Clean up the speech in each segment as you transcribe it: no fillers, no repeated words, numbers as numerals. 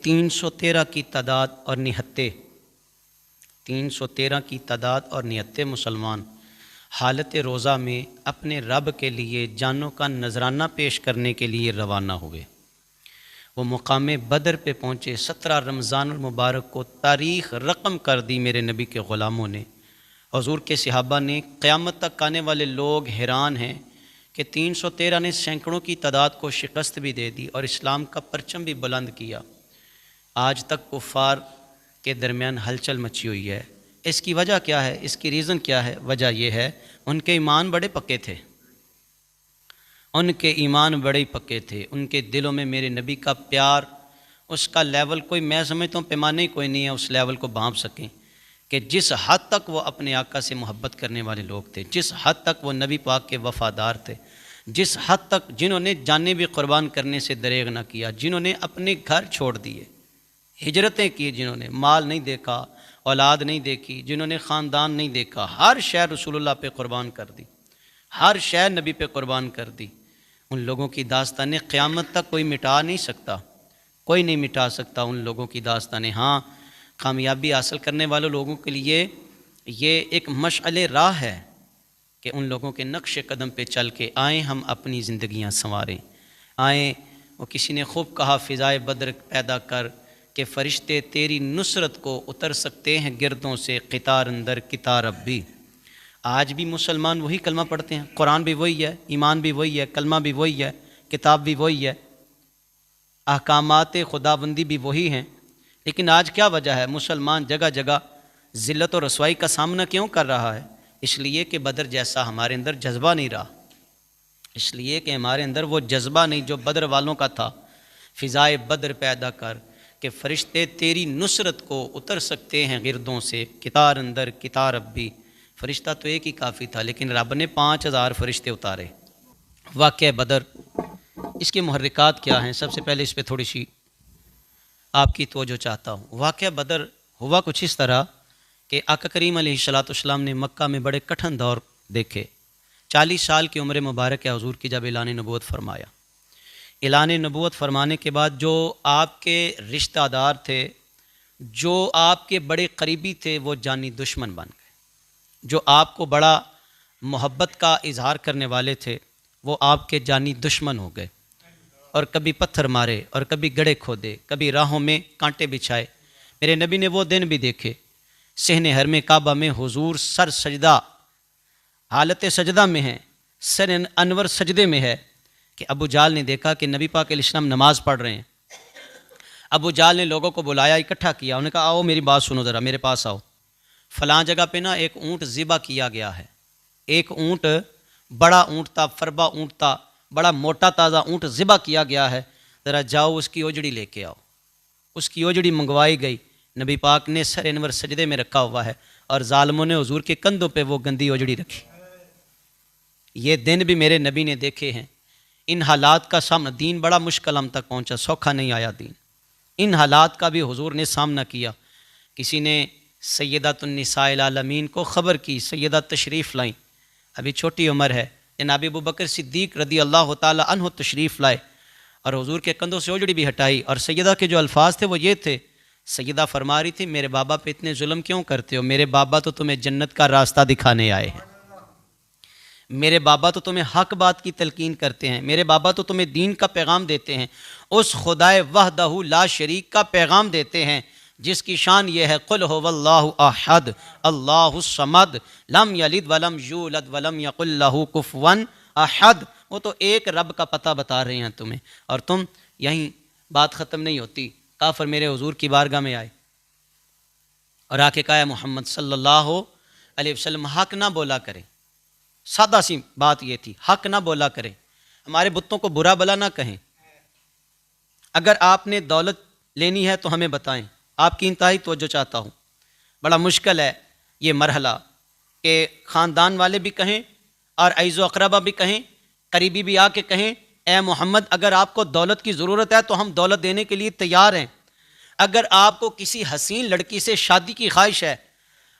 313 کی تعداد اور نہتے 313 کی تعداد اور نہتے مسلمان حالت روزہ میں اپنے رب کے لیے جانوں کا نذرانہ پیش کرنے کے لیے روانہ ہوئے۔ وہ مقام بدر پہ پہنچے۔ 17 رمضان المبارک کو تاریخ رقم کر دی میرے نبی کے غلاموں نے، حضور کے صحابہ نے۔ قیامت تک آنے والے لوگ حیران ہیں کہ 313 نے سینکڑوں کی تعداد کو شکست بھی دے دی اور اسلام کا پرچم بھی بلند کیا۔ آج تک کفار کے درمیان ہلچل مچی ہوئی ہے۔ اس کی وجہ کیا ہے؟ اس کی ریزن کیا ہے؟ وجہ یہ ہے ان کے ایمان بڑے پکے تھے، ان کے ایمان بڑے ہی پکے تھے۔ ان کے دلوں میں میرے نبی کا پیار، اس کا لیول کوئی، میں سمجھتا ہوں پیمانے کوئی نہیں ہے اس لیول کو بھانپ سکیں کہ جس حد تک وہ اپنے آقا سے محبت کرنے والے لوگ تھے، جس حد تک وہ نبی پاک کے وفادار تھے، جس حد تک جنہوں نے جانیں بھی قربان کرنے سے دریغ نہ کیا، جنہوں نے اپنے گھر چھوڑ دیے، ہجرتیں کی، جنہوں نے مال نہیں دیکھا، اولاد نہیں دیکھی، جنہوں نے خاندان نہیں دیکھا، ہر شے رسول اللہ پہ قربان کر دی، ہر شے نبی پہ قربان کر دی۔ ان لوگوں کی داستانیں قیامت تک کوئی مٹا نہیں سکتا، کوئی نہیں مٹا سکتا ان لوگوں کی داستانیں۔ ہاں، کامیابی حاصل کرنے والے لوگوں کے لیے یہ ایک مشعل راہ ہے کہ ان لوگوں کے نقش قدم پہ چل کے آئیں، ہم اپنی زندگیاں سنواریں، آئیں۔ وہ کسی نے خوب کہا فضائے بدر پیدا کر کہ فرشتے تیری نصرت کو اتر سکتے ہیں گردوں سے، قطار اندر قطار اب بھی۔ آج بھی مسلمان وہی کلمہ پڑھتے ہیں، قرآن بھی وہی ہے، ایمان بھی وہی ہے، کلمہ بھی وہی ہے، کتاب بھی وہی ہے، احکامات خداوندی بھی وہی ہیں، لیکن آج کیا وجہ ہے؟ مسلمان جگہ جگہ ذلت و رسوائی کا سامنا کیوں کر رہا ہے؟ اس لیے کہ بدر جیسا ہمارے اندر جذبہ نہیں رہا، اس لیے کہ ہمارے اندر وہ جذبہ نہیں جو بدر والوں کا تھا۔ فضائے بدر پیدا کر کہ فرشتے تیری نصرت کو اتر سکتے ہیں گردوں سے، قطار اندر قطار اب بھی۔ فرشتہ تو ایک ہی کافی تھا، لیکن رب نے 5000 فرشتے اتارے۔ واقعہ بدر، اس کے محرکات کیا ہیں؟ سب سے پہلے اس پہ تھوڑی سی آپ کی توجہ چاہتا ہوں۔ واقعہ بدر ہوا کچھ اس طرح کہ آقا کریم علیہ الصلوۃ والسلام نے مکہ میں بڑے کٹھن دور دیکھے۔ 40 سال کی عمر مبارک ہے حضور کی جب اعلان نبوت فرمایا۔ اعلان نبوت فرمانے کے بعد جو آپ کے رشتہ دار تھے، جو آپ کے بڑے قریبی تھے، وہ جانی دشمن بن گئے۔ جو آپ کو بڑا محبت کا اظہار کرنے والے تھے، وہ آپ کے جانی دشمن ہو گئے، اور کبھی پتھر مارے اور کبھی گڑھے کھودے، کبھی راہوں میں کانٹے بچھائے۔ میرے نبی نے وہ دن بھی دیکھے۔ صحن حرم کعبہ میں حضور سر سجدہ، حالت سجدہ میں ہیں، سر انور سجدے میں ہے کہ ابو جہل نے دیکھا کہ نبی پاک علیہ السلام نماز پڑھ رہے ہیں۔ ابو جہل نے لوگوں کو بلایا، اکٹھا کیا، انہوں نے کہا آؤ میری بات سنو ذرا، میرے پاس آؤ۔ فلاں جگہ پہ نا ایک اونٹ ذبح کیا گیا ہے، ایک اونٹ، بڑا اونٹ تھا، فربا اونٹ تھا، بڑا موٹا تازہ اونٹ ذبح کیا گیا ہے، ذرا جاؤ اس کی اوجڑی لے کے آؤ۔ اس کی اوجڑی منگوائی گئی، نبی پاک نے سر انور سجدے میں رکھا ہوا ہے، اور ظالموں نے حضور کے کندھوں پہ وہ گندی اوجڑی رکھی۔ یہ دن بھی میرے نبی نے دیکھے ہیں۔ ان حالات کا سامنا، دین بڑا مشکل ہم تک پہنچا، سوکھا نہیں آیا دین۔ ان حالات کا بھی حضور نے سامنا کیا۔ کسی نے سیدۃ النساء العالمین کو خبر کی، سیدہ تشریف لائیں، ابھی چھوٹی عمر ہے، جناب ابو بکر صدیق رضی اللہ تعالی عنہ تشریف لائے اور حضور کے کندھوں سے اوجڑی بھی ہٹائی، اور سیدہ کے جو الفاظ تھے وہ یہ تھے، سیدہ فرما رہی تھی میرے بابا پہ اتنے ظلم کیوں کرتے ہو؟ میرے بابا تو تمہیں جنت کا راستہ دکھانے آئے ہیں، میرے بابا تو تمہیں حق بات کی تلقین کرتے ہیں، میرے بابا تو تمہیں دین کا پیغام دیتے ہیں، اس خدائے وحدہ لا شریک کا پیغام دیتے ہیں جس کی شان یہ ہے قل هو اللہ احد اللہ الصمد لم یلد ولم یولد ولم یکن لہ کفوا احد۔ وہ تو ایک رب کا پتہ بتا رہے ہیں تمہیں، اور تم یہیں بات ختم نہیں ہوتی۔ کافر میرے حضور کی بارگاہ میں آئے اور آ کے کہا محمد صلی اللہ علیہ وسلم حق نہ بولا کریں۔ سادہ سی بات یہ تھی، حق نہ بولا کریں، ہمارے بتوں کو برا بلا نہ کہیں، اگر آپ نے دولت لینی ہے تو ہمیں بتائیں، آپ کی انتہائی توجہ چاہتا ہوں۔ بڑا مشکل ہے یہ مرحلہ کہ خاندان والے بھی کہیں اور عیز و اقربا بھی کہیں، قریبی بھی آ کے کہیں اے محمد اگر آپ کو دولت کی ضرورت ہے تو ہم دولت دینے کے لیے تیار ہیں، اگر آپ کو کسی حسین لڑکی سے شادی کی خواہش ہے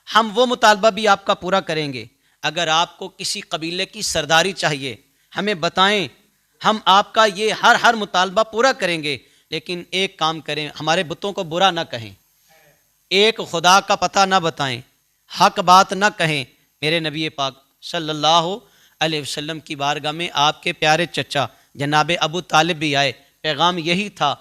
ہم وہ مطالبہ بھی آپ کا پورا کریں گے، اگر آپ کو کسی قبیلے کی سرداری چاہیے ہمیں بتائیں، ہم آپ کا یہ ہر مطالبہ پورا کریں گے، لیکن ایک کام کریں، ہمارے بتوں کو برا نہ کہیں، ایک خدا کا پتہ نہ بتائیں، حق بات نہ کہیں۔ میرے نبی پاک صلی اللہ علیہ وسلم کی بارگاہ میں آپ کے پیارے چچا جناب ابو طالب بھی آئے، پیغام یہی تھا۔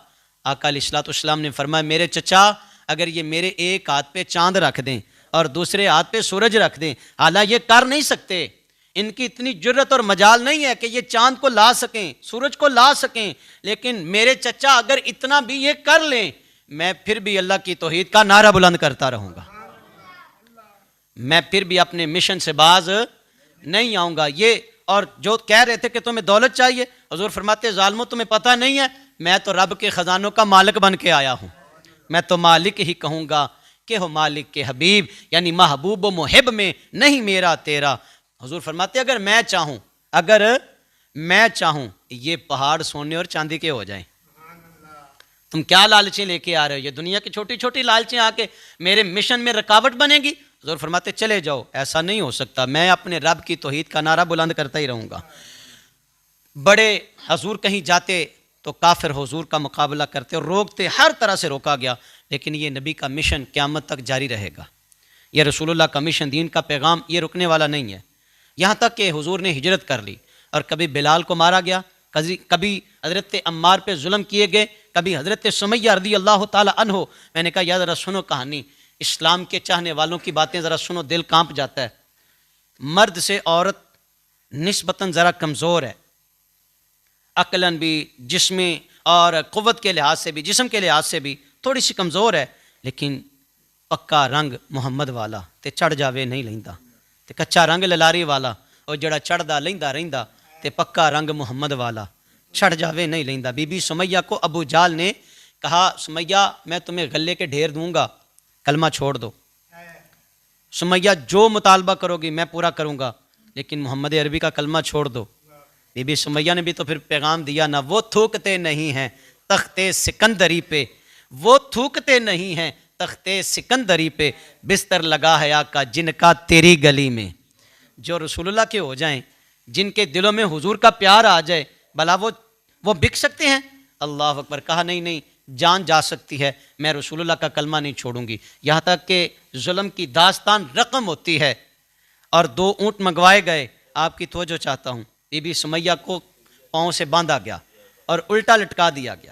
آقا علیہ الصلوۃ والسلام نے فرمایا میرے چچا اگر یہ میرے ایک ہاتھ پہ چاند رکھ دیں اور دوسرے ہاتھ پہ سورج رکھ دیں، حالانکہ یہ کر نہیں سکتے، ان کی اتنی جرت اور مجال نہیں ہے کہ یہ چاند کو لا سکیں، سورج کو لا سکیں، لیکن میرے چچا اگر اتنا بھی یہ کر لیں، میں پھر بھی اللہ کی توحید کا نعرہ بلند کرتا رہوں گا، میں پھر بھی اپنے مشن سے باز نہیں آؤں گا۔ یہ اور جو کہہ رہے تھے کہ تمہیں دولت چاہیے، حضور فرماتے ظالموں تمہیں پتہ نہیں ہے میں تو رب کے خزانوں کا مالک بن کے آیا ہوں، میں تو مالک ہی کہوں گا کہ ہو مالک کے حبیب، یعنی محبوب و محب میں نہیں میرا تیرا۔ حضور فرماتے اگر میں چاہوں یہ پہاڑ سونے اور چاندی کے ہو جائیں، تم کیا لالچیں لے کے آ رہے ہو؟ یہ دنیا کی چھوٹی چھوٹی لالچیں آ کے میرے مشن میں رکاوٹ بنے گی؟ حضور فرماتے چلے جاؤ، ایسا نہیں ہو سکتا، میں اپنے رب کی توحید کا نعرہ بلند کرتا ہی رہوں گا۔ بڑے حضور کہیں جاتے تو کافر حضور کا مقابلہ کرتے اور روکتے، ہر طرح سے روکا گیا، لیکن یہ نبی کا مشن قیامت تک جاری رہے گا، یہ رسول اللہ کا مشن، دین کا پیغام یہ رکنے والا نہیں ہے، یہاں تک کہ حضور نے ہجرت کر لی اور کبھی بلال کو مارا گیا، کبھی حضرت عمار پہ ظلم کیے گئے، کبھی حضرت سمیہ رضی اللہ تعالی عنہ۔ میں نے کہا یا ذرا سنو کہانی، اسلام کے چاہنے والوں کی باتیں ذرا سنو، دل کانپ جاتا ہے۔ مرد سے عورت نسبتاً ذرا کمزور ہے، عقلاً بھی، جسمی اور قوت کے لحاظ سے بھی، جسم کے لحاظ سے بھی تھوڑی سی کمزور ہے، لیکن پکا رنگ محمد والا تے چڑھ جاوے نہیں لیندا، تے کچا رنگ للاری والا اور جڑا چڑھدا لیندا رہندا، تے پکا رنگ محمد والا چڑھ جاوے نہیں لیندا۔ بی بی سمیہ کو ابو جال نے کہا سمیہ میں تمہیں غلے کے ڈھیر دوں گا، کلمہ چھوڑ دو۔ سمیہ جو مطالبہ کرو گی میں پورا کروں گا، لیکن محمد عربی کا کلمہ چھوڑ دو۔ بی بی سمیہ نے بھی تو پھر پیغام دیا نا، وہ تھوکتے نہیں ہیں تخت سکندری پہ، وہ تھوکتے نہیں ہیں تخت سکندری پہ، بستر لگا ہے آقا جن کا تیری گلی میں۔ جو رسول اللہ کے ہو جائیں، جن کے دلوں میں حضور کا پیار آ جائے، بھلا وہ بک سکتے ہیں؟ اللہ اکبر۔ کہا نہیں جان جا سکتی ہے، میں رسول اللہ کا کلمہ نہیں چھوڑوں گی، یہاں تک کہ ظلم کی داستان رقم ہوتی ہے اور 2 اونٹ منگوائے گئے۔ آپ کی توجہ چاہتا ہوں، بی بی سمیہ کو پاؤں سے باندھا گیا اور الٹا لٹکا دیا گیا،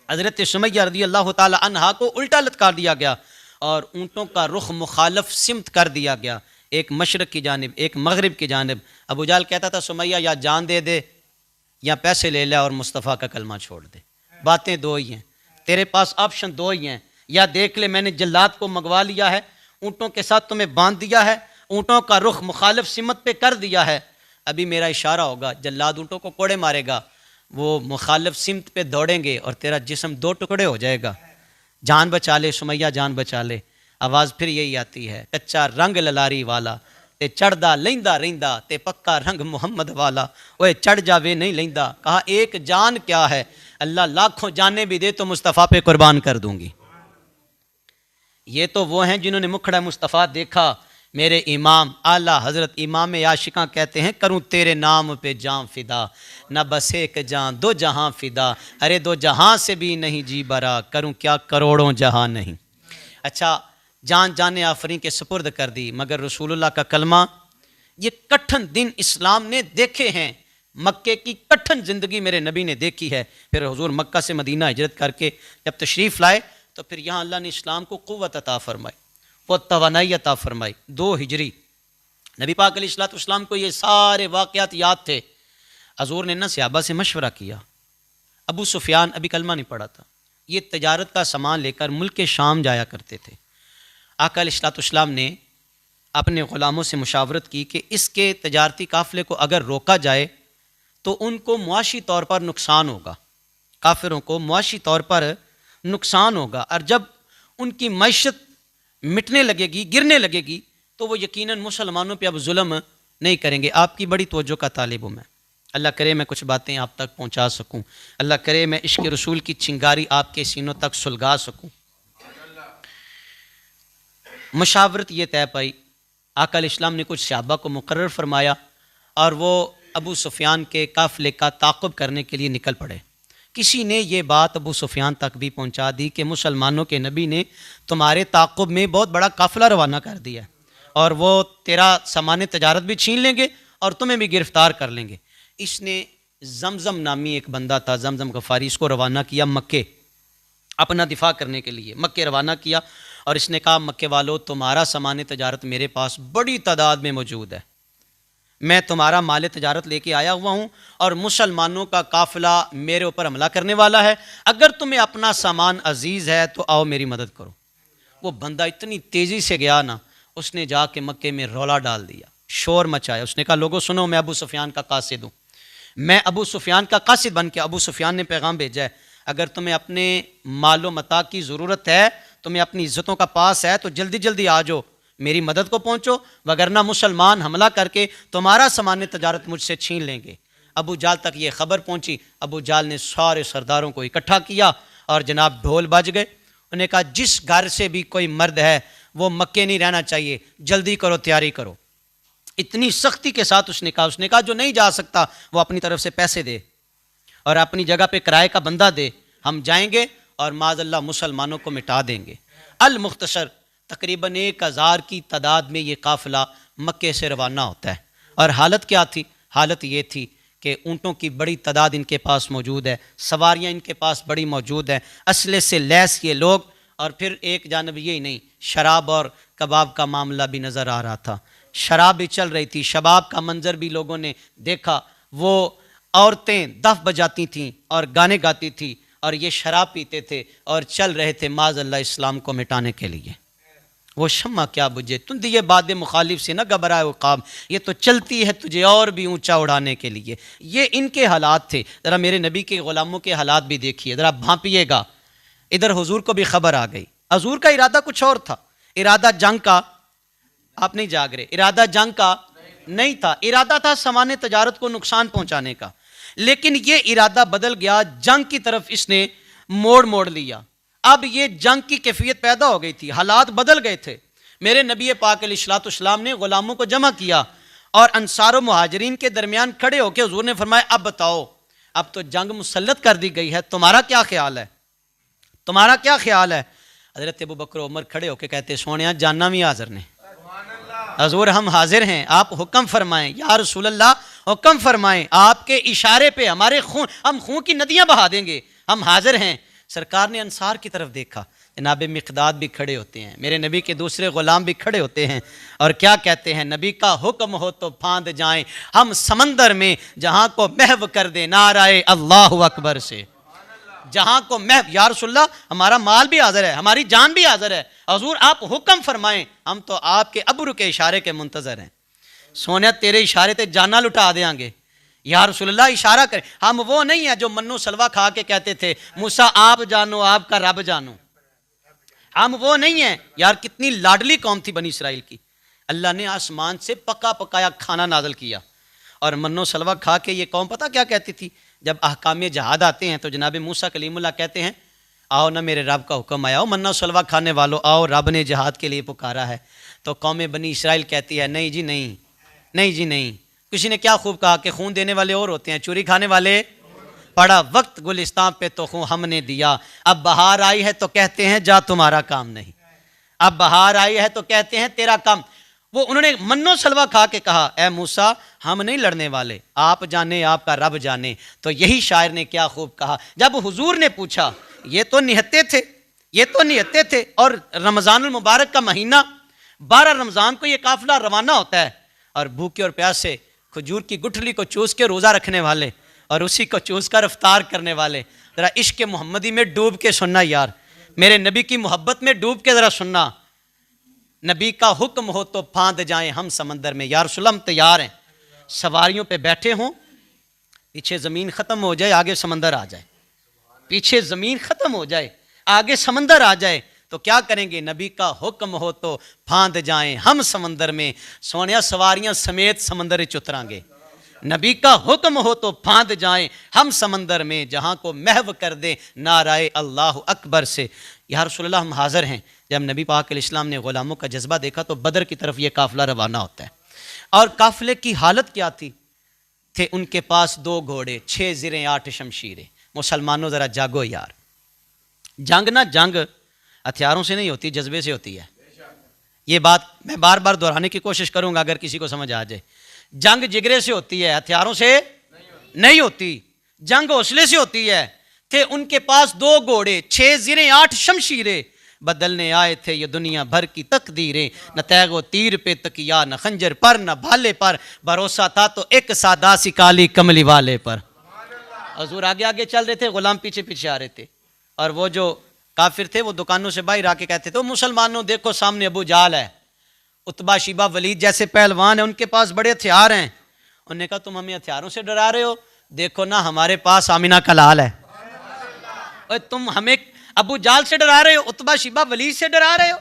حضرت سمیہ رضی اللہ تعالی عنہا کو الٹا لٹکا دیا گیا اور اونٹوں کا رخ مخالف سمت کر دیا گیا، ایک مشرق کی جانب ایک مغرب کی جانب۔ ابو جہل کہتا تھا سمیہ یا جان دے دے یا پیسے لے لے اور مصطفیٰ کا کلمہ چھوڑ دے، باتیں 2 ہی ہیں، تیرے پاس آپشن 2 ہی ہیں، یا دیکھ لے میں نے جلاد کو منگوا لیا ہے، اونٹوں کے ساتھ تمہیں باندھ دیا ہے، اونٹوں کا رخ مخالف سمت پہ کر دیا ہے، ابھی میرا اشارہ ہوگا جلاد اونٹوں کو کوڑے مارے گا، وہ مخالف سمت پہ دوڑیں گے اور تیرا جسم 2 ٹکڑے ہو جائے گا، جان بچا لے سمیہ جان بچا لے۔ آواز پھر یہی آتی ہے، کچا رنگ للاری والا تے چڑھدا لیندا رہندا تے پکا رنگ محمد والا، اوے چڑھ جاوے نہیں لیندا۔ کہا ایک جان کیا ہے، اللہ لاکھوں جانیں بھی دے تو مصطفیٰ پہ قربان کر دوں گی۔ یہ تو وہ ہیں جنہوں نے مکھڑا مصطفیٰ دیکھا، میرے امام اعلیٰ حضرت امام عاشقاں کہتے ہیں کروں تیرے نام پہ جان فدا، نہ بس ایک جان 2 جہاں فدا، ارے 2 جہاں سے بھی نہیں جی برا، کروں کیا کروڑوں جہاں نہیں۔ اچھا جان جان آفرین کے سپرد کر دی، مگر رسول اللہ کا کلمہ، یہ کٹھن دن اسلام نے دیکھے ہیں، مکے کی کٹھن زندگی میرے نبی نے دیکھی ہے، پھر حضور مکہ سے مدینہ ہجرت کر کے جب تشریف لائے تو پھر یہاں اللہ نے اسلام کو قوت عطا فرمائی، وہ توانائی عطا فرمائی۔ 2 ہجری نبی پاک علیہ الصلوۃ والسلام کو یہ سارے واقعات یاد تھے، حضور نے نا صحابہ سے مشورہ کیا، ابو سفیان ابھی کلمہ نہیں پڑھا تھا، یہ تجارت کا سامان لے کر ملک شام جایا کرتے تھے۔ آقا علیہ الصلوۃ والسلام نے اپنے غلاموں سے مشاورت کی کہ اس کے تجارتی قافلے کو اگر روکا جائے تو ان کو معاشی طور پر نقصان ہوگا، کافروں کو معاشی طور پر نقصان ہوگا، اور جب ان کی معیشت مٹنے لگے گی، گرنے لگے گی، تو وہ یقیناً مسلمانوں پہ اب ظلم نہیں کریں گے۔ آپ کی بڑی توجہ کا طالب ہوں میں، اللہ کرے میں کچھ باتیں آپ تک پہنچا سکوں، اللہ کرے میں عشق رسول کی چنگاری آپ کے سینوں تک سلگا سکوں۔ مشاورت یہ طے پائی، آقا علیہ السلام نے کچھ صحابہ کو مقرر فرمایا اور وہ ابو سفیان کے قافلے کا تعاقب کرنے کے لیے نکل پڑے کسی نے یہ بات ابو سفیان تک بھی پہنچا دی کہ مسلمانوں کے نبی نے تمہارے تعاقب میں بہت بڑا قافلہ روانہ کر دیا ہے اور وہ تیرا سامان تجارت بھی چھین لیں گے اور تمہیں بھی گرفتار کر لیں گے۔ اس نے زمزم نامی ایک بندہ تھا، زمزم غفاری، اس کو روانہ کیا مکے اپنا دفاع کرنے کے لیے، مکے روانہ کیا، اور اس نے کہا مکے والو تمہارا سامان تجارت میرے پاس بڑی تعداد میں موجود ہے، میں تمہارا مال تجارت لے کے آیا ہوا ہوں اور مسلمانوں کا قافلہ میرے اوپر حملہ کرنے والا ہے، اگر تمہیں اپنا سامان عزیز ہے تو آؤ میری مدد کرو۔ وہ بندہ اتنی تیزی سے گیا نا، اس نے جا کے مکے میں رولا ڈال دیا، شور مچایا، اس نے کہا لوگو سنو، میں ابو سفیان کا قاصد ہوں، میں ابو سفیان کا قاصد بن کے، ابو سفیان نے پیغام بھیجا ہے اگر تمہیں اپنے مال و متاع کی ضرورت ہے، تمہیں اپنی عزتوں کا پاس ہے تو جلدی جلدی آ جاؤ، میری مدد کو پہنچو، وگرنہ مسلمان حملہ کر کے تمہارا سامان تجارت مجھ سے چھین لیں گے۔ ابو جال تک یہ خبر پہنچی، ابو جال نے سارے سرداروں کو اکٹھا کیا اور جناب ڈھول بج گئے، انہوں نے کہا جس گھر سے بھی کوئی مرد ہے وہ مکے نہیں رہنا چاہیے، جلدی کرو، تیاری کرو۔ اتنی سختی کے ساتھ اس نے کہا جو نہیں جا سکتا وہ اپنی طرف سے پیسے دے اور اپنی جگہ پہ کرائے کا بندہ دے، ہم جائیں گے اور معاذ اللہ مسلمانوں کو مٹا دیں گے۔ المختصر تقریباً 1000 کی تعداد میں یہ قافلہ مکے سے روانہ ہوتا ہے، اور حالت کیا تھی؟ حالت یہ تھی کہ اونٹوں کی بڑی تعداد ان کے پاس موجود ہے، سواریاں ان کے پاس بڑی موجود ہیں، اسلحے سے لیس یہ لوگ، اور پھر ایک جانب یہی نہیں، شراب اور کباب کا معاملہ بھی نظر آ رہا تھا، شراب بھی چل رہی تھی، شباب کا منظر بھی لوگوں نے دیکھا، وہ عورتیں دف بجاتی تھیں اور گانے گاتی تھیں اور یہ شراب پیتے تھے اور چل رہے تھے معاذ اللہ اسلام کو مٹانے کے لیے۔ وہ شمع کیا بجھے، تم دیے باد مخالف سے نہ گھبرائے عقاب، یہ تو چلتی ہے تجھے اور بھی اونچا اڑانے کے لیے۔ یہ ان کے حالات تھے، ذرا میرے نبی کے غلاموں کے حالات بھی دیکھیے، ذرا بھانپیے گا۔ ادھر حضور کو بھی خبر آ گئی، حضور کا ارادہ کچھ اور تھا، ارادہ جنگ کا، آپ نہیں جاگ رہے، ارادہ جنگ کا نہیں تھا، ارادہ تھا سامان تجارت کو نقصان پہنچانے کا، لیکن یہ ارادہ بدل گیا، جنگ کی طرف اس نے موڑ لیا۔ اب یہ جنگ کی کیفیت پیدا ہو گئی تھی، حالات بدل گئے تھے۔ میرے نبی پاک علیہ الصلوۃ والسلام نے غلاموں کو جمع کیا اور انصار و مہاجرین کے درمیان کھڑے ہو کے حضور نے فرمایا اب بتاؤ، اب تو جنگ مسلط کر دی گئی ہے، تمہارا کیا خیال ہے؟ تمہارا کیا خیال ہے؟ حضرت ابو بکر عمر کھڑے ہو کے کہتے سونیا جاننا بھی حاضر نے، حضور ہم حاضر ہیں، آپ حکم فرمائیں، یا رسول اللہ حکم فرمائیں، آپ کے اشارے پہ ہمارے ہم خون کی ندیاں بہا دیں گے، ہم حاضر ہیں۔ سرکار نے انصار کی طرف دیکھا، جناب مقداد بھی کھڑے ہوتے ہیں، میرے نبی کے دوسرے غلام بھی کھڑے ہوتے ہیں، اور کیا کہتے ہیں؟ نبی کا حکم ہو تو پھاند جائیں ہم سمندر میں، جہاں کو محو کر دے نعرہ اللہ اکبر سے، جہاں کو محو۔ یا رسول اللہ ہمارا مال بھی حاضر ہے، ہماری جان بھی حاضر ہے، حضور آپ حکم فرمائیں، ہم تو آپ کے ابرو کے اشارے کے منتظر ہیں۔ سونیا تیرے اشارے تے جانا لٹا دیں گے، یا رسول اللہ اشارہ کریں، ہم وہ نہیں ہیں جو منو سلوا کھا کے کہتے تھے موسیٰ آپ جانو آپ کا رب جانو، ہم وہ نہیں ہیں۔ یار کتنی لاڈلی قوم تھی بنی اسرائیل کی، اللہ نے آسمان سے پکا پکایا کھانا نازل کیا، اور منو سلوا کھا کے یہ قوم پتہ کیا کہتی تھی؟ جب احکام جہاد آتے ہیں تو جناب موسیٰ کلیم اللہ کہتے ہیں آؤ نا میرے رب کا حکم آیا، منو سلوا کھانے والو آؤ، رب نے جہاد کے لیے پکارا ہے۔ تو قوم بنی اسرائیل کہتی ہے نہیں جی نہیں، نہیں جی نہیں۔ کسی نے کیا خوب کہا کہ خون دینے والے اور ہوتے ہیں، چوری کھانے والے پڑا وقت گلستان پہ تو خون ہم نے دیا، اب بہار آئی ہے تو کہتے ہیں جا تمہارا کام نہیں، اب بہار آئی ہے تو کہتے ہیں تیرا کام۔ وہ انہوں نے منو سلوا کھا کے کہا اے موسیٰ ہم نہیں لڑنے والے، آپ جانے آپ کا رب جانے۔ تو یہی شاعر نے کیا خوب کہا، جب حضور نے پوچھا یہ تو نہتے تھے، یہ تو نہتے تھے، اور رمضان المبارک کا مہینہ 12 رمضان کو یہ قافلہ روانہ ہوتا ہے، اور بھوکے اور پیاسے کھجور کی گٹھلی کو چوس کے روزہ رکھنے والے اور اسی کو چوس کر افطار کرنے والے، ذرا عشق محمدی میں ڈوب کے سننا یار، میرے نبی کی محبت میں ڈوب کے ذرا سننا۔ نبی کا حکم ہو تو پھاند جائیں ہم سمندر میں، یا رسول اللہ ہم تیار ہیں، سواریوں پہ بیٹھے ہوں، پیچھے زمین ختم ہو جائے آگے سمندر آ جائے، پیچھے زمین ختم ہو جائے آگے سمندر آ جائے تو کیا کریں گے؟ نبی کا حکم ہو تو پھاند جائیں ہم سمندر میں، سونیا سواریاں سمیت سمندر اتریں گے۔ نبی کا حکم ہو تو پھاند جائیں ہم سمندر میں، جہاں کو محو کر دیں نعرہ اللہ اکبر سے۔ یا رسول اللہ ہم حاضر ہیں۔ جب نبی پاک علیہ السلام نے غلاموں کا جذبہ دیکھا تو بدر کی طرف یہ قافلہ روانہ ہوتا ہے، اور قافلے کی حالت کیا تھی؟ تھے ان کے پاس 2 گھوڑے، 6 زریں 8 شمشیریں، مسلمانوں ذرا جاگو یار، جنگ نہ جنگ ہتھیاروں سے نہیں ہوتی، جذبے سے ہوتی ہے۔ یہ بات میں بار بار دہرانے کی کوشش کروں گا اگر کسی کو سمجھ آ جائے۔ جنگ جگرے سے ہوتی ہے، ہتھیاروں سے نہیں ہوتی۔ جنگ حوصلے سے ہوتی ہے۔ تھے ان کے پاس 2 گھوڑے، 6 زریں 8 شمشیریں، بدلنے آئے تھے یہ دنیا بھر کی تقدیریں، نہ تیغ و تیر پہ تکیا، نہ خنجر پر، نہ بھالے پر، بھروسہ تھا تو ایک سادہ سی کالی کملی والے پر۔ حضور آگے آگے چل رہے تھے، غلام پیچھے پیچھے آ رہے تھے، اور وہ جو کافر تھے وہ دکانوں سے باہر آ کے کہتے تھے مسلمانوں دیکھو سامنے ابو جہل ہے، عتبہ شیبہ ولید جیسے پہلوان ہیں، ان کے پاس بڑے ہتھیار ہیں۔ انہوں نے کہا تم ہمیں ہتھیاروں سے ڈرا رہے ہو، دیکھو نا ہمارے پاس آمینہ کا لال ہے۔ اور تم ہمیں ابو جہل سے ڈرا رہے ہو، عتبہ شیبہ ولید سے ڈرا رہے ہو۔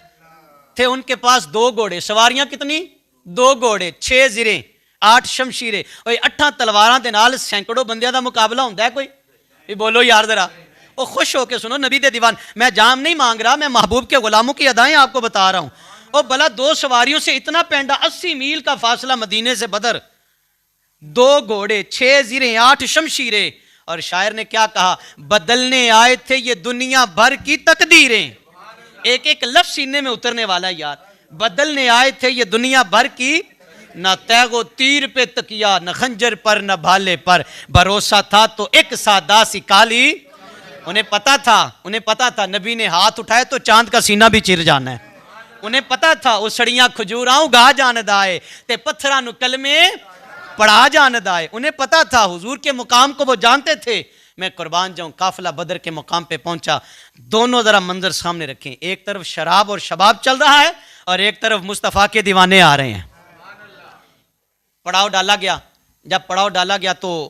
تھے ان کے پاس 2 گھوڑے، سواریاں کتنی؟ 2 گھوڑے، 6 زریں 8 شمشیریں، اور 8 تلواراں دے نال سینکڑوں بندیاں دا مقابلہ ہوندا ہے کوئی؟ بھی بولو یار ذرا، وہ خوش ہو کے سنو نبی دے دیوان، میں جام نہیں مانگ رہا، میں محبوب کے غلاموں کی ادائیں آپ کو بتا رہا ہوں۔ اور بلا 2 سواریوں سے اتنا پینڈا، 80 میل کا فاصلہ مدینے سے بدر، 2 گھوڑے 6 زریں 8 شمشیریں، اور شاعر نے کیا کہا؟ بدلنے آئے تھے یہ دنیا بھر کی تقدیریں۔ ایک ایک لفظ سینے میں اترنے والا یار، بدلنے آئے تھے یہ دنیا بھر کی، نہ تیغ و تیر پہ تکیا، نہ خنجر پر، نہ بھالے پر، بھروسہ تھا تو ایک سادہ سی کالی۔ انہیں پتا تھا نبی نے ہاتھ اٹھائے تو چاند کا سینہ بھی چیر جانا ہے۔ انہیں پتا تھا وہ سڑیاں کھجوراؤں گا جاند آئے تے پتھراں نو کلمے پڑھا جاند آئے۔ انہیں پتا تھا حضور کے مقام کو وہ جانتے تھے۔ میں قربان جاؤں، قافلہ بدر کے مقام پہ پہنچا، دونوں ذرا منظر سامنے رکھیں، ایک طرف شراب اور شباب چل رہا ہے اور ایک طرف مصطفیٰ کے دیوانے آ رہے ہیں۔ پڑاؤ ڈالا گیا، جب پڑاؤ ڈالا گیا تو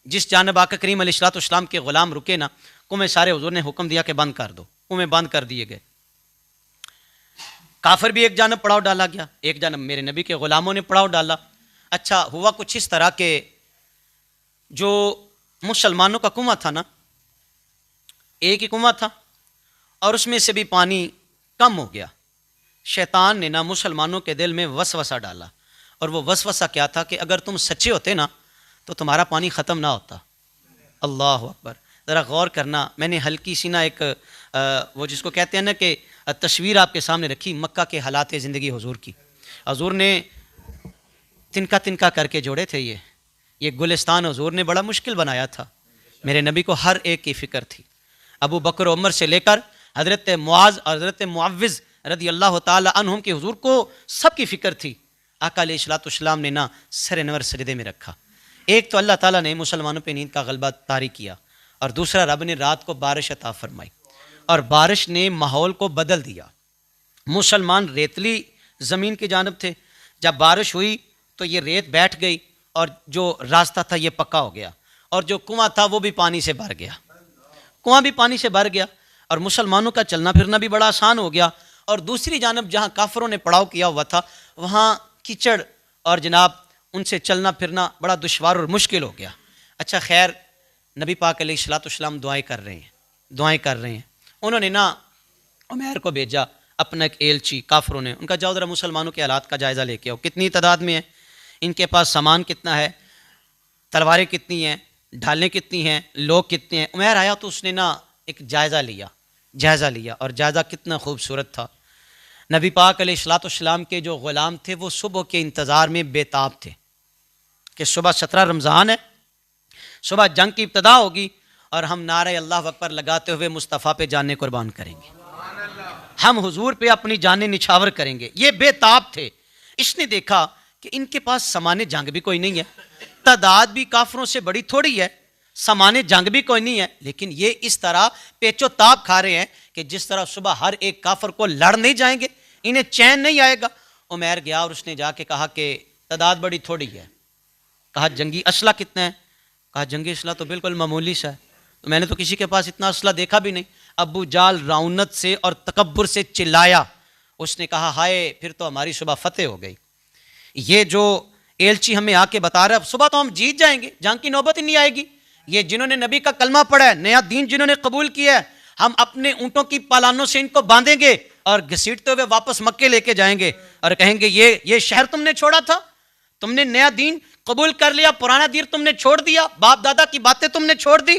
جس جانب آقا کریم علیہ السلام کے غلام رکے نا، کنویں سارے حضور نے حکم دیا کہ بند کر دو، کنویں بند کر دیے گئے۔ کافر بھی ایک جانب پڑاؤ ڈالا گیا، ایک جانب میرے نبی کے غلاموں نے پڑاؤ ڈالا۔ اچھا ہوا کچھ اس طرح کہ جو مسلمانوں کا کنواں تھا نا، ایک ہی کنواں تھا اور اس میں سے بھی پانی کم ہو گیا۔ شیطان نے نا مسلمانوں کے دل میں وسوسہ ڈالا، اور وہ وسوسہ کیا تھا کہ اگر تم سچے ہوتے نا تو تمہارا پانی ختم نہ ہوتا۔ اللہ اکبر، ذرا غور کرنا، میں نے ہلکی سی نا ایک وہ جس کو کہتے ہیں نا کہ تصویر آپ کے سامنے رکھی مکہ کے حالات زندگی حضور کی۔ حضور نے تنکا تنکا کر کے جوڑے تھے، یہ گلستان حضور نے بڑا مشکل بنایا تھا۔ میرے نبی کو ہر ایک کی فکر تھی، ابو بکر و عمر سے لے کر حضرت معاذ اور حضرت معوذ رضی اللہ تعالی عنہم کی حضور کو سب کی فکر تھی۔ آقا علیہ السلام نے نا سر انور سجدے میں رکھا۔ ایک تو اللہ تعالیٰ نے مسلمانوں پہ نیند کا غلبہ طاری کیا، اور دوسرا رب نے رات کو بارش عطا فرمائی، اور بارش نے ماحول کو بدل دیا۔ مسلمان ریتلی زمین کی جانب تھے، جب بارش ہوئی تو یہ ریت بیٹھ گئی اور جو راستہ تھا یہ پکا ہو گیا، اور جو کنواں تھا وہ بھی پانی سے بھر گیا، کنواں بھی پانی سے بھر گیا، اور مسلمانوں کا چلنا پھرنا بھی بڑا آسان ہو گیا۔ اور دوسری جانب جہاں کافروں نے پڑاؤ کیا ہوا تھا وہاں کیچڑ اور جناب ان سے چلنا پھرنا بڑا دشوار اور مشکل ہو گیا۔ اچھا خیر، نبی پاک علیہ السلام دعائیں کر رہے ہیں۔ انہوں نے نا عمیر کو بھیجا، اپنا ایک ایلچی، کافروں نے، ان کا جاؤ ذرا مسلمانوں کے حالات کا جائزہ لے کے آؤ، کتنی تعداد میں ہیں، ان کے پاس سامان کتنا ہے، تلواریں کتنی ہیں، ڈھالیں کتنی ہیں، لوگ کتنے ہیں۔ عمیر آیا تو اس نے نا ایک جائزہ لیا، اور جائزہ کتنا خوبصورت تھا۔ نبی پاک علیہ السلام کے جو غلام تھے وہ صبح کے انتظار میں بے تاب تھے کہ صبح 17 رمضان ہے، صبح جنگ کی ابتدا ہوگی اور ہم نعرہ اللہ اکبر لگاتے ہوئے مصطفیٰ پہ جانیں قربان کریں گے، ہم حضور پہ اپنی جانیں نچھاور کریں گے۔ یہ بے تاب تھے۔ اس نے دیکھا کہ ان کے پاس سامان جنگ بھی کوئی نہیں ہے، تعداد بھی کافروں سے بڑی تھوڑی ہے، سامان جنگ بھی کوئی نہیں ہے، لیکن یہ اس طرح پیچو تاب کھا رہے ہیں کہ جس طرح صبح ہر ایک کافر کو لڑ نہیں جائیں گے، انہیں چین نہیں آئے گا۔ عمیر گیا اور اس نے جا کے کہا کہ تعداد بڑی تھوڑی ہے۔ کہا جنگی اسلحہ کتنا ہے؟ کہا جنگی اسلحہ تو بالکل معمولی سا ہے، تو میں نے تو کسی کے پاس اتنا اسلحہ دیکھا بھی نہیں۔ ابو جال رعونت سے اور تکبر سے چلایا، اس نے کہا ہائے پھر تو ہماری صبح فتح ہو گئی، یہ جو ایلچی ہمیں آ کے بتا رہا ہے اب صبح تو ہم جیت جائیں گے، جنگ کی نوبت ہی نہیں آئے گی۔ یہ جنہوں نے نبی کا کلمہ پڑھا ہے، نیا دین جنہوں نے قبول کیا ہے، ہم اپنے اونٹوں کی پالانوں سے ان کو باندھیں گے اور گھسیٹتے ہوئے واپس مکے لے کے جائیں گے اور کہیں گے یہ شہر تم نے چھوڑا تھا، تم نے نیا دین قبول کر لیا، پرانا دین تم نے چھوڑ دیا، باپ دادا کی باتیں تم نے چھوڑ دی،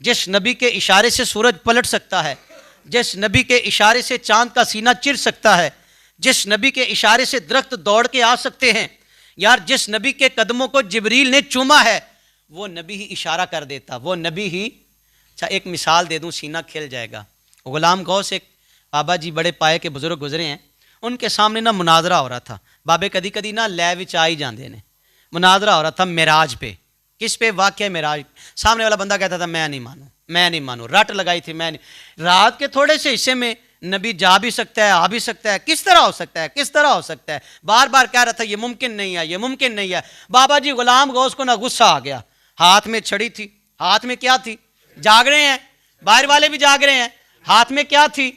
جس نبی کے اشارے سے سورج پلٹ سکتا ہے، جس نبی کے اشارے سے چاند کا سینہ چر سکتا ہے، جس نبی کے اشارے سے درخت دوڑ کے آ سکتے ہیں، یار جس نبی کے قدموں کو جبریل نے چوما ہے وہ نبی ہی اشارہ کر دیتا، وہ نبی ہی۔ اچھا ایک مثال دے دوں، سینہ کھل جائے گا۔ غلام غوث ایک بابا جی بڑے پائے کے بزرگ گزرے ہیں، ان کے سامنے نہ مناظرہ ہو رہا تھا، بابے کدی کدی نہ لے وچ آئی جاندے نے، مناظرہ ہو رہا تھا معراج پہ۔ کس پہ؟ واقعہ معراج۔ سامنے والا بندہ کہتا تھا میں نہیں مانوں، رٹ لگائی تھی میں نہیں۔ رات کے تھوڑے سے حصے میں نبی جا بھی سکتا ہے، آ بھی سکتا ہے، کس طرح ہو سکتا ہے، کس طرح ہو سکتا ہے؟ بار بار کہہ رہا تھا یہ ممکن نہیں ہے، یہ ممکن نہیں ہے۔ بابا جی غلام غوث کو نہ غصہ آ گیا، ہاتھ میں چھڑی تھی، ہاتھ میں کیا تھی؟ جاگ رہے ہیں باہر والے بھی جاگ رہے ہیں، ہاتھ میں کیا تھی؟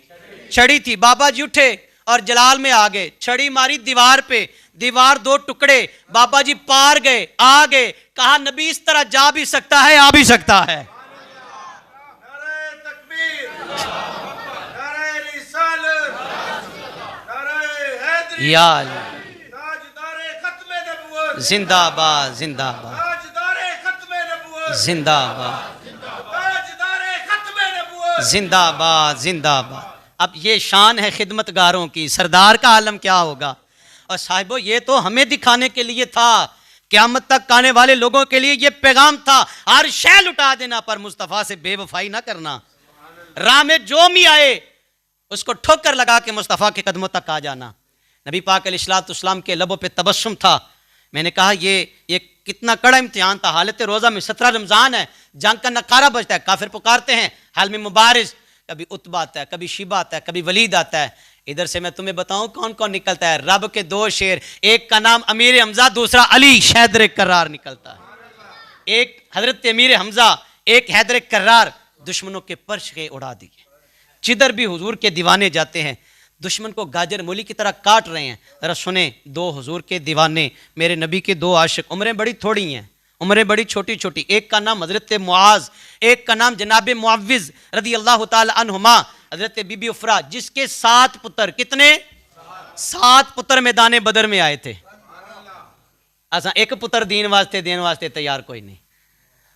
چھڑی تھی۔ بابا جی اٹھے اور جلال میں آ گئے، چھڑی ماری دیوار پہ، دیوار دو ٹکڑے، بابا جی پار گئے، آ گئے، کہا نبی اس طرح جا بھی سکتا ہے، آ بھی سکتا ہے۔ یا زندہ باد، زندہ باد، زندہ باد، زندہ باد، زندہ باد۔ اب یہ شان ہے خدمت گاروں کی، سردار کا عالم کیا ہوگا؟ اور صاحبو یہ تو ہمیں دکھانے کے لیے تھا، قیامت تک آنے والے لوگوں کے لیے یہ پیغام تھا، ہر شے لٹا دینا پر مصطفیٰ سے بے وفائی نہ کرنا۔ راہ میں جو بھی آئے اس کو ٹھوکر لگا کے مصطفیٰ کے قدموں تک آ جانا۔ نبی پاک علیہ السلام کے لبوں پہ تبسم تھا۔ میں نے کہا یہ کتنا کڑا امتحان تھا۔ حالت روزہ میں 17 رمضان ہے، جنگ کا نقارہ بجتا ہے، کافر پکارتے ہیں، حال میں مبارز، کبھی عتبہ آتا ہے، کبھی شیبہ آتا ہے، کبھی ولید آتا ہے۔ ادھر سے میں تمہیں بتاؤں کون کون نکلتا ہے؟ رب کے دو شیر، ایک کا نام امیر حمزہ، دوسرا علی حیدر کرار نکلتا ہے۔ ایک حضرت امیر حمزہ، ایک حیدر کرار، دشمنوں کے پرچھے اڑا دیے۔ جدھر بھی حضور کے دیوانے جاتے ہیں دشمن کو گاجر مولی کی طرح کاٹ رہے ہیں۔ ذرا سنیں، دو حضور کے دیوانے، میرے نبی کے دو عاشق، عمریں بڑی تھوڑی ہیں، عمریں بڑی چھوٹی چھوٹی، ایک کا نام حضرت معاذ، ایک کا نام جناب معوذ رضی اللہ تعالی عنہما، حضرت بی بی افرا، جس کے 7 پتر، کتنے؟ 7 پتر میدان بدر میں آئے تھے۔ ایسا ایک پتر دین واسطے تیار کوئی نہیں،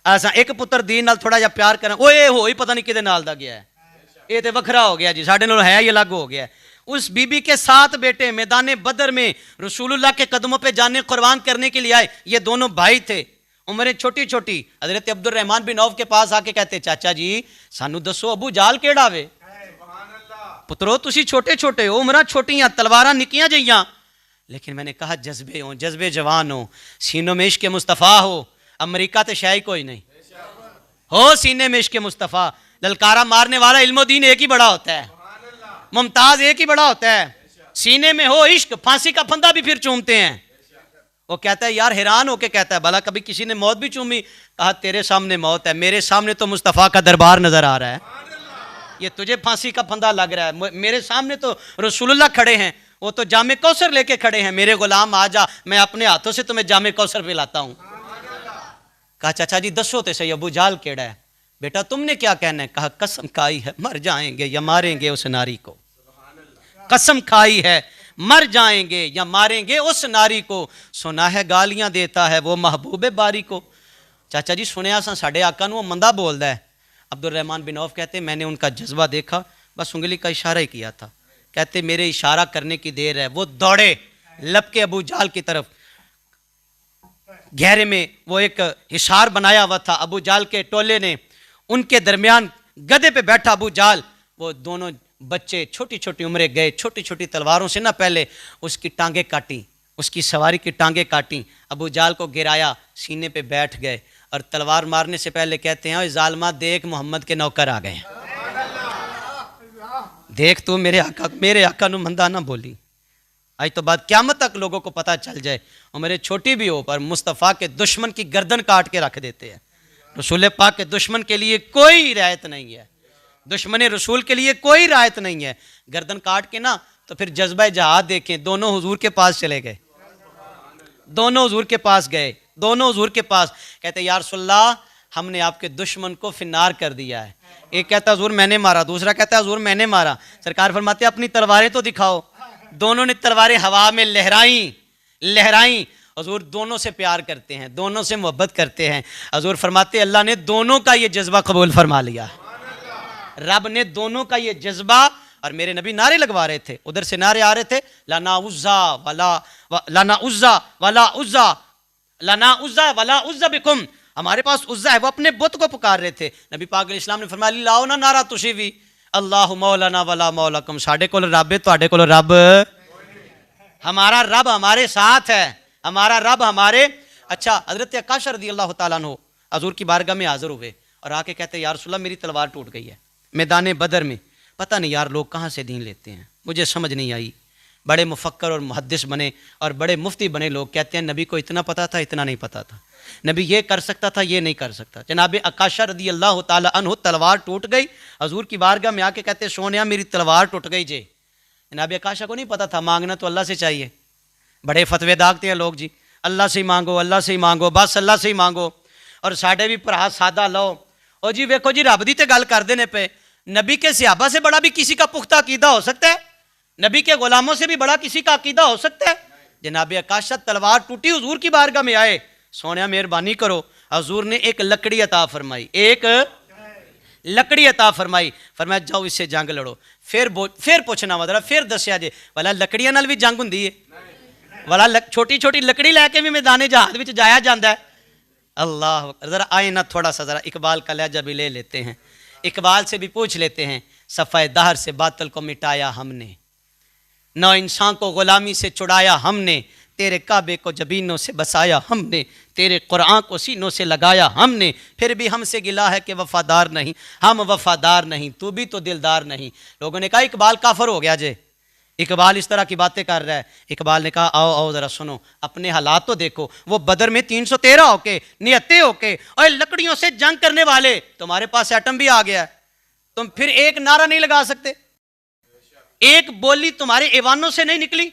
ایسا ایک پتر دین نال تھوڑا جا پیار کرنا، اوے ہوئی پتہ نہیں کدے نال دا گیا ہے، یہ تے وکھرا ہو گیا جی، ساڈے نال ہے یہ الگ ہو گیا ہے۔ اس بی بی کے 7 بیٹے میدان بدر میں رسول اللہ کے قدموں پہ جانے قربان کرنے کے لیے آئے۔ یہ دونوں بھائی تھے، عمریں چھوٹی چھوٹی۔ حضرت عبد الرحمن بن عوف کے پاس آ کے کہتے چاچا جی سانو دسو ابو جال کیڑا وے؟ پترو تسی چھوٹے چھوٹے ہو، عمرہ چھوٹیاں، تلواراں نکیاں جئیاں، لیکن میں نے کہا جذبے ہوں، جذبے جوان ہوں، سینوں میں عشق مصطفیٰ ہو۔ امریکہ تے شاہی کوئی نہیں ہو، سینے میں عشق مصطفیٰ، للکارہ مارنے والا علم و دین ایک ہی بڑا ہوتا ہے، ممتاز ایک ہی بڑا ہوتا ہے۔ سینے میں ہو عشق، پھانسی کا پھندا بھی پھر چومتے ہیں۔ وہ کہتا ہے یار، حیران ہو کے کہتا ہے بھلا کبھی کسی نے موت بھی چومی؟ کہا تیرے سامنے موت ہے، میرے سامنے تو مصطفیٰ کا دربار نظر آ رہا ہے۔ یہ تجھے پھانسی کا پھندا لگ رہا ہے، میرے سامنے تو رسول اللہ کھڑے ہیں، وہ تو جام کوثر لے کے کھڑے ہیں۔ میرے غلام آ جا، میں اپنے ہاتھوں سے تمہیں جام کوثر پلاتا ہوں۔ کہا چاچا جی دسو تے صحیح ابو جال کیڑا ہے؟ بیٹا تم نے کیا کہنا ہے؟ کہا قسم کھائی ہے مر جائیں گے یا ماریں گے اس ناری کو، قسم کھائی ہے مر جائیں گے یا ماریں گے اس ناری کو، سنا ہے گالیاں دیتا ہے وہ محبوب باری کو۔ چاچا جی سنیا سا ساڈے آقا نو مندہ بولدا ہے۔ عبد الرحمن بن عوف کہتے میں نے ان کا جذبہ دیکھا، بس انگلی کا اشارہ ہی کیا تھا، کہتے میرے اشارہ کرنے کی دیر ہے، وہ دوڑے لپ کے ابو جال کی طرف۔ گہرے میں وہ ایک حصار بنایا ہوا تھا، ابو جال کے ٹولے نے ان کے درمیان گدے پہ بیٹھا ابو جال، وہ دونوں بچے چھوٹی چھوٹی عمریں گئے، چھوٹی چھوٹی تلواروں سے نہ پہلے اس کی ٹانگیں کاٹیں، اس کی سواری کی ٹانگیں کاٹیں، ابو جال کو گرایا، سینے پہ بیٹھ گئے اور تلوار مارنے سے پہلے کہتے ہیں اوے ظالمہ دیکھ محمد کے نوکر آ گئے ہیں، دیکھ تو میرے آقا نو مندہ نہ بولی۔ آج تو بات قیامت تک لوگوں کو پتہ چل جائے، عمریں چھوٹی بھی ہو پر مصطفیٰ کے دشمن کی گردن کاٹ کے رکھ دیتے ہیں۔ رسول پاک کے دشمن کے لیے کوئی رعایت نہیں ہے، دشمن رسول کے لیے کوئی رعایت نہیں ہے، گردن کاٹ کے نا تو پھر جذبہ جہاد دیکھیں، دونوں حضور کے پاس چلے گئے، دونوں حضور کے پاس گئے، دونوں حضور کے پاس، کہتے یا رسول اللہ ہم نے آپ کے دشمن کو فنار کر دیا ہے۔ ایک کہتا حضور میں نے مارا، دوسرا کہتا حضور میں نے مارا۔ سرکار فرماتے اپنی تلواریں تو دکھاؤ۔ دونوں نے تلواریں ہوا میں لہرائیں حضور دونوں سے پیار کرتے ہیں، دونوں سے محبت کرتے ہیں۔ حضور فرماتے اللہ نے دونوں کا یہ جذبہ قبول فرما لیا، رب نے دونوں کا یہ جذبہ۔ اور میرے نبی نعرے لگوا رہے تھے، ادھر سے نعرے آ رہے تھے، لانا عزا ولا لانا عزا ولا عزا لانا عزا ولا عزا بکم، ہمارے پاس عزا ہے، وہ اپنے بت کو پکار رہے تھے۔ نبی پاک علیہ السلام نے فرمایا لاؤ نا نعرہ تسی بھی، اللہ مولانا ولا مولاکم، ساڈے کول رب ہے تواڈے کول رب، ہمارا رب ہمارے ساتھ ہے، ہمارا رب ہمارے۔ اچھا حضرت عکاشہ رضی اللہ تعالیٰ عنہ حضور کی بارگاہ میں حاضر ہوئے اور آ کے کہتے یا رسول اللہ میری تلوار ٹوٹ گئی ہے میدان بدر میں، پتہ نہیں یار لوگ کہاں سے دین لیتے ہیں، مجھے سمجھ نہیں آئی۔ بڑے مفکر اور محدث بنے اور بڑے مفتی بنے لوگ کہتے ہیں نبی کو اتنا پتہ تھا اتنا نہیں پتہ تھا، نبی یہ کر سکتا تھا یہ نہیں کر سکتا۔ جناب عکاشہ رضی اللہ تعالیٰ عنہ تلوار ٹوٹ گئی، حضور کی بارگاہ میں آ کے کہتے سونیا میری تلوار ٹوٹ گئی جی۔ جناب عکاشہ کو نہیں پتہ تھا مانگنا تو اللہ سے چاہیے، بڑے فتوے داغتے ہیں لوگ جی، اللہ سے ہی مانگو، اللہ سے ہی مانگو، بس اللہ سے ہی مانگو۔ اور ساڈے بھی بھرا سادہ لو او جی ویکھو جی رب دی تے گل کر دینے پہ، نبی کے صحابہ سے بڑا بھی کسی کا پختہ عقیدہ ہو سکتا ہے، نبی کے غلاموں سے بھی بڑا کسی کا عقیدہ ہو سکتا ہے۔ جناب عکاشہ تلوار ٹوٹی حضور کی بارگاہ میں آئے، سونیا مہربانی کرو، حضور نے ایک لکڑی عطا فرمائی، ایک لکڑی عطا فرمائی، فرمایا جاؤ اس سے جنگ لڑو۔ پھر پوچھنا مطلب پھر دسیا جی والا لکڑیاں نال بھی جنگ ہوندی ہے، والا چھوٹی چھوٹی لکڑی لے کے بھی میدان جہاد وچ جایا جاندہ ہے۔ اللہ ذرا آئے نا تھوڑا سا ذرا اقبال کا لہجہ بھی لے لیتے ہیں، اقبال سے بھی پوچھ لیتے ہیں۔ صفحہ دہر سے باطل کو مٹایا ہم نے، نو انسان کو غلامی سے چھڑایا ہم نے، تیرے کعبے کو جبینوں سے بسایا ہم نے، تیرے قرآن کو سینوں سے لگایا ہم نے، پھر بھی ہم سے گلا ہے کہ وفادار نہیں، ہم وفادار نہیں، تو بھی تو دلدار نہیں۔ لوگوں نے کہا اقبال کافر ہو گیا جے، اقبال اس طرح کی باتیں کر رہا ہے۔ اقبال نے کہا آؤ آؤ ذرا سنو، اپنے حالات تو دیکھو، وہ بدر میں 313 ہو کے نیتیں ہو کے اور لکڑیوں سے جنگ کرنے والے، تمہارے پاس ایٹم بھی آ گیا ہے، تم پھر ایک نعرہ نہیں لگا سکتے، ایک بولی تمہارے ایوانوں سے نہیں نکلی،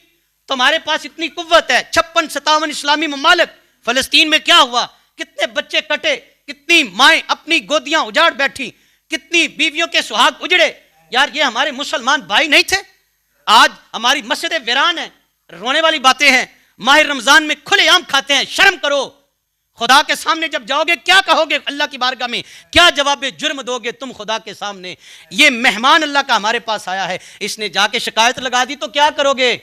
تمہارے پاس اتنی قوت ہے۔ 56-57 اسلامی ممالک، فلسطین میں کیا ہوا، کتنے بچے کٹے، کتنی مائیں اپنی گودیاں اجاڑ بیٹھی، کتنی بیویوں کے سہاگ اجڑے۔ یار یہ ہمارے مسلمان بھائی نہیں تھے؟ آج ہماری مسجدیں ویران ہیں، رونے والی باتیں ہیں، ماہ رمضان میں کھلے عام کھاتے ہیں، شرم کرو۔ خدا کے سامنے جب جاؤ گے کیا کہو گے، اللہ کی بارگاہ میں کیا جواب جرم دو گے تم خدا کے سامنے؟ یہ مہمان اللہ کا ہمارے پاس آیا ہے، اس نے جا کے شکایت لگا دی تو کیا کرو گے؟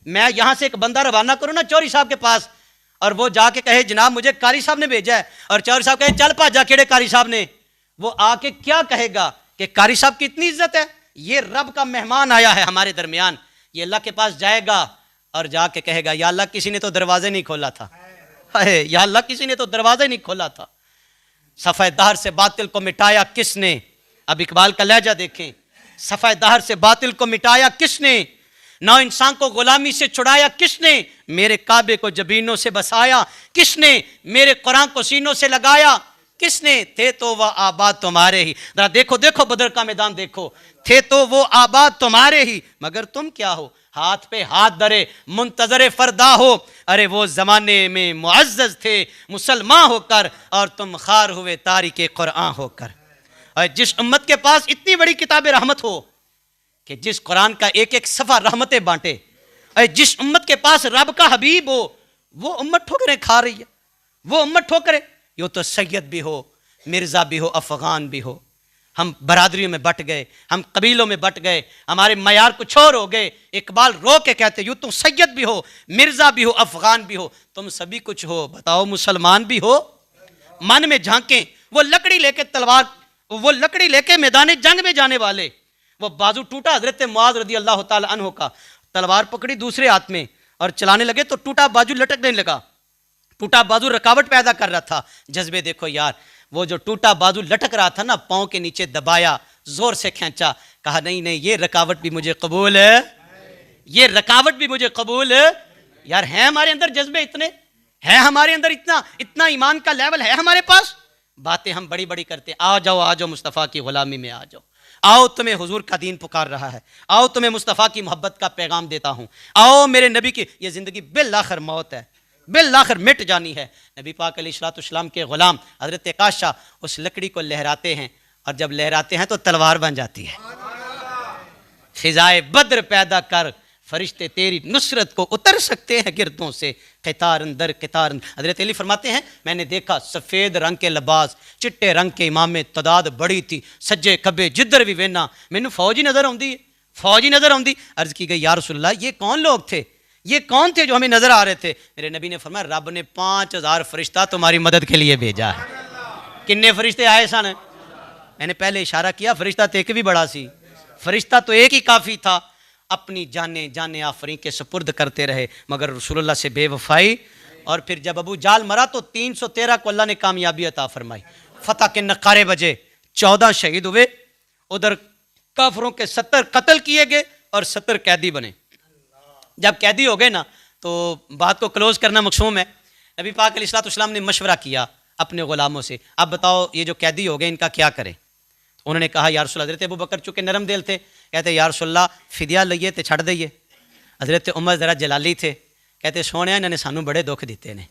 میں یہاں سے ایک بندہ روانہ کروں نا چوری صاحب کے پاس، اور وہ جا کے کہے جناب مجھے قاری صاحب نے بھیجا ہے، اور چوری صاحب کہے چل پا جا کیڑے قاری صاحب نے، وہ آ کے کیا کہے گا کہ قاری صاحب کی اتنی عزت ہے؟ یہ رب کا مہمان آیا ہے ہمارے درمیان، یہ اللہ کے پاس جائے گا اور جا کے کہے گا یا اللہ کسی نے تو دروازے نہیں کھولا تھا، یا اللہ کسی نے تو دروازے نہیں کھولا تھا۔ صفحہ دہر سے باطل کو مٹایا کس نے؟ اب اقبال کا لہجہ دیکھیں، صفحہ دہر سے باطل کو مٹایا کس نے؟ نو انسان کو غلامی سے چھڑایا کس نے؟ میرے کعبے کو جبینوں سے بسایا کس نے؟ میرے قرآن کو سینوں سے لگایا کس نے؟ تھے تو وہ آباد تمہارے ہی، ذرا دیکھو دیکھو بدر کا میدان دیکھو، تھے تو وہ آباد تمہارے ہی مگر تم کیا ہو؟ ہاتھ پہ ہاتھ درے منتظر فردا ہو، ارے وہ زمانے میں معزز تھے مسلمان ہو کر، اور تم خار ہوئے تاریک قرآن ہو کر۔ اور جس امت کے پاس اتنی بڑی کتاب رحمت ہو کہ جس قرآن کا ایک ایک صفحہ رحمتیں بانٹے، اور جس امت کے پاس رب کا حبیب ہو، وہ امت ٹھوکریں کھا رہی ہے، وہ امت ٹھوکریں، یوں تو سید بھی ہو، مرزا بھی ہو، افغان بھی ہو، ہم برادریوں میں بٹ گئے، ہم قبیلوں میں بٹ گئے، ہمارے معیار کچھ اور ہو گئے۔ اقبال رو کے کہتے یوں تم سید بھی ہو، مرزا بھی ہو، افغان بھی ہو، تم سبھی کچھ ہو، بتاؤ مسلمان بھی ہو؟ من میں جھانکیں، وہ لکڑی لے کے تلوار، وہ لکڑی لے کے میدان جنگ میں جانے والے، وہ بازو ٹوٹا حضرت معاذ رضی اللہ تعالی عنہ کا، تلوار پکڑی دوسرے ہاتھ میں اور چلانے لگے تو ٹوٹا بازو لٹکنے لگا، ٹوٹا بازو رکاوٹ پیدا کر رہا تھا۔ جذبے دیکھو یار، وہ جو ٹوٹا بازو لٹک رہا تھا نا، پاؤں کے نیچے دبایا، زور سے کھینچا، کہا نہیں نہیں یہ رکاوٹ بھی مجھے قبول ہے، یہ رکاوٹ بھی مجھے قبول ہے۔ یار ہیں ہمارے اندر جذبے اتنے، ہے ہمارے اندر اتنا ایمان کا لیول ہے ہمارے پاس؟ باتیں ہم بڑی بڑی کرتے، آ جاؤ مصطفیٰ کی غلامی میں آ جاؤ، آؤ تمہیں حضور کا دین پکار رہا ہے، آؤ تمہیں مصطفیٰ کی محبت کا پیغام دیتا ہوں، آؤ میرے نبی کی، یہ زندگی بالآخر موت ہے، بالآخر مٹ جانی ہے۔ نبی پاک علیہ السلام کے غلام حضرت عکاشہ اس لکڑی کو لہراتے ہیں، اور جب لہراتے ہیں تو تلوار بن جاتی ہے۔ فضائے بدر پیدا کر، فرشتے تیری نصرت کو اتر سکتے ہیں گردوں سے قطار اندر قطار اندر۔ حضرت علی فرماتے ہیں میں نے دیکھا سفید رنگ کے لباس چٹے رنگ کے امام تعداد بڑی تھی سجے کبے جدھر بھی وینا مینوں فوج ہی نظر آتی ہے فوج ہی نظر آتی۔ عرض کی گئی یا رسول اللہ یہ کون لوگ تھے یہ کون تھے جو ہمیں نظر آ رہے تھے؟ میرے نبی نے فرمایا رب نے 5000 فرشتہ تمہاری مدد کے لیے بھیجا ہے۔ کنے فرشتے آئے سن؟ میں نے پہلے اشارہ کیا فرشتہ تو ایک بھی بڑا سی، فرشتہ تو ایک ہی کافی تھا، اپنی جانیں آفرین کے سپرد کرتے رہے مگر رسول اللہ سے بے وفائی۔ اور پھر جب ابو جال مرا تو 313 کو اللہ نے کامیابی عطا فرمائی، فتح کے نقارے بجے، 14 شہید ہوئے، ادھر کافروں کے 70 قتل کیے گئے اور 70 قیدی بنے۔ جب قیدی ہو گئے نا تو بات کو کلوز کرنا مقصوم ہے، نبی پاک علیہ الصلوۃ والسلام نے مشورہ کیا اپنے غلاموں سے اب بتاؤ یہ جو قیدی ہو گئے ان کا کیا کریں؟ انہوں نے کہا یا رسول اللہ، حضرت ابو بکر چونکہ نرم دل تھے کہتے یا رسول اللہ فدیہ لئیے تے چھڑ دئیے۔ حضرت عمر ذرا جلالی تھے کہتے سونے انہوں نے سانوں بڑے دکھ دیتے ہیں،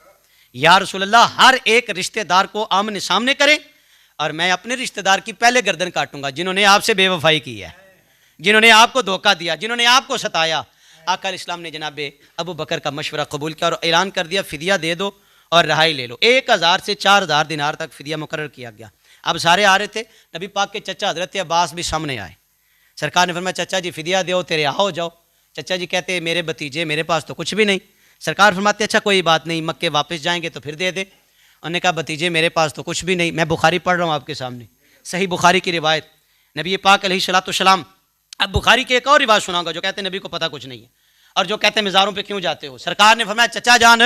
یا رسول اللہ ہر ایک رشتہ دار کو آمنے سامنے کریں اور میں اپنے رشتہ دار کی پہلے گردن کاٹوں گا جنہوں نے آپ سے بے وفائی کی ہے، جنہوں نے آپ کو دھوکہ دیا، جنہوں نے آپ کو ستایا۔ آقا علیہ السلام نے جناب ابو بکر کا مشورہ قبول کیا اور اعلان کر دیا فدیہ دے دو اور رہائی لے لو۔ 1000 سے 4000 دینار تک فدیہ مقرر کیا گیا۔ اب سارے آ رہے تھے، نبی پاک کے چچا حضرت عباس بھی سامنے آئے، سرکار نے فرمایا چچا جی فدیہ دیو تیرے ہو جاؤ۔ چچا جی کہتے میرے بھتیجے میرے پاس تو کچھ بھی نہیں۔ سرکار فرماتے اچھا کوئی بات نہیں مکے واپس جائیں گے تو پھر دے دے۔ انہوں نے کہا بھتیجے میرے پاس تو کچھ بھی نہیں، میں بخاری پڑھ رہا ہوں آپ کے سامنے، صحیح بخاری کی روایت، نبی پاک علیہ الصلوۃ والسلام۔ اب بخاری کی ایک اور روایت سناؤں گا جو کہتے ہیں نبی کو پتہ کچھ نہیں ہے اور جو کہتے ہیں مزاروں پہ کیوں جاتے ہو۔ سرکار نے فرمایا چچا جان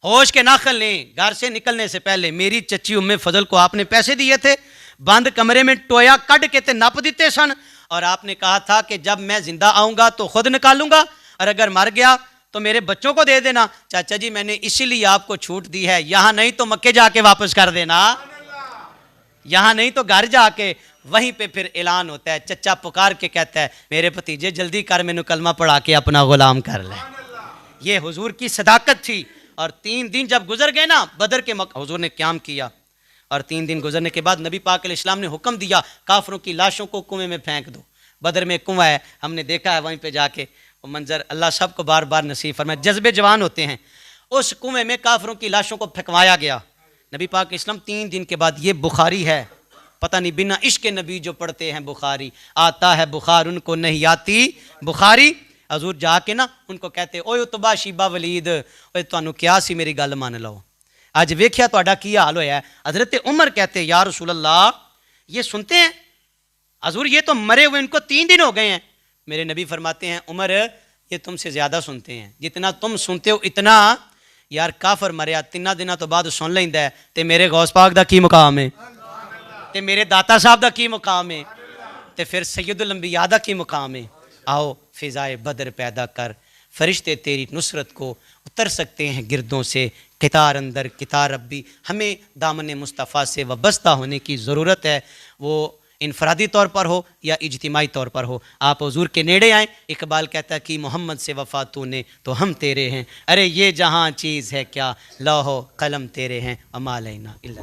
ہوش کے ناخن لیں، گھر سے نکلنے سے پہلے میری چچی ام فضل کو آپ نے پیسے دیے تھے، بند کمرے میں ٹویا کٹ کے تے نپ دیتے سن اور آپ نے کہا تھا کہ جب میں زندہ آؤں گا تو خود نکالوں گا اور اگر مر گیا تو میرے بچوں کو دے دینا۔ چاچا جی میں نے اسی لیے آپ کو چھوٹ دی ہے، یہاں نہیں تو مکے جا کے واپس کر دینا، یہاں نہیں تو گھر جا کے۔ وہیں پہ پھر اعلان ہوتا ہے، چچا پکار کے کہتا ہے میرے بھتیجے جلدی کر مینوں کلمہ پڑھا کے اپنا غلام کر لے۔ یہ حضور کی صداقت تھی۔ اور 3 دن جب گزر گئے نا بدر کے حضور نے قیام کیا اور 3 دن گزرنے کے بعد نبی پاک علیہ السلام نے حکم دیا کافروں کی لاشوں کو کنویں میں پھینک دو۔ بدر میں کنواں ہے، ہم نے دیکھا ہے وہیں پہ جا کے وہ منظر، اللہ سب کو بار بار نصیب فرمائے، جذبے جوان ہوتے ہیں۔ اس کنویں میں کافروں کی لاشوں کو پھینکوایا گیا۔ نبی پاک علیہ السلام 3 دن کے بعد، یہ بخاری ہے، پتہ نہیں بنا عشق نبی جو پڑھتے ہیں بخاری آتا ہے بخار ان کو نہیں آتی بخاری۔ حضور جا کے نا ان کو کہتے اوے اتبا شیبہ ولید، اوے تانوں کیا سی میری گل مان لو، اج ویکھیا تہاڈا کی حال ہویا ہے۔ حضرت عمر کہتے یا رسول اللہ یہ سنتے ہیں حضور یہ تو مرے ہوئے ان کو 3 دن ہو گئے ہیں۔ میرے نبی فرماتے ہیں عمر یہ تم سے زیادہ سنتے ہیں، جتنا تم سنتے ہو اتنا یار کافر مریا 3 دنوں تو بعد سن لیندا ہے تے میرے غوث پاک دا کی مقام ہے، تے میرے داتا صاحب دا کی مقام ہے، تے پھر سید الانبیاء دا کی مقام ہے۔ آؤ فضائے بدر پیدا کر، فرشتے تیری نصرت کو اتر سکتے ہیں گردوں سے، قطار اندر قطار ربی۔ ہمیں دامن مصطفیٰ سے وابستہ ہونے کی ضرورت ہے، وہ انفرادی طور پر ہو یا اجتماعی طور پر ہو۔ آپ حضور کے نیڑے آئیں، اقبال کہتا ہے کہ محمد سے وفا تو نے تو ہم تیرے ہیں، ارے یہ جہاں چیز ہے کیا، لوح و قلم تیرے ہیں، اما علینا الا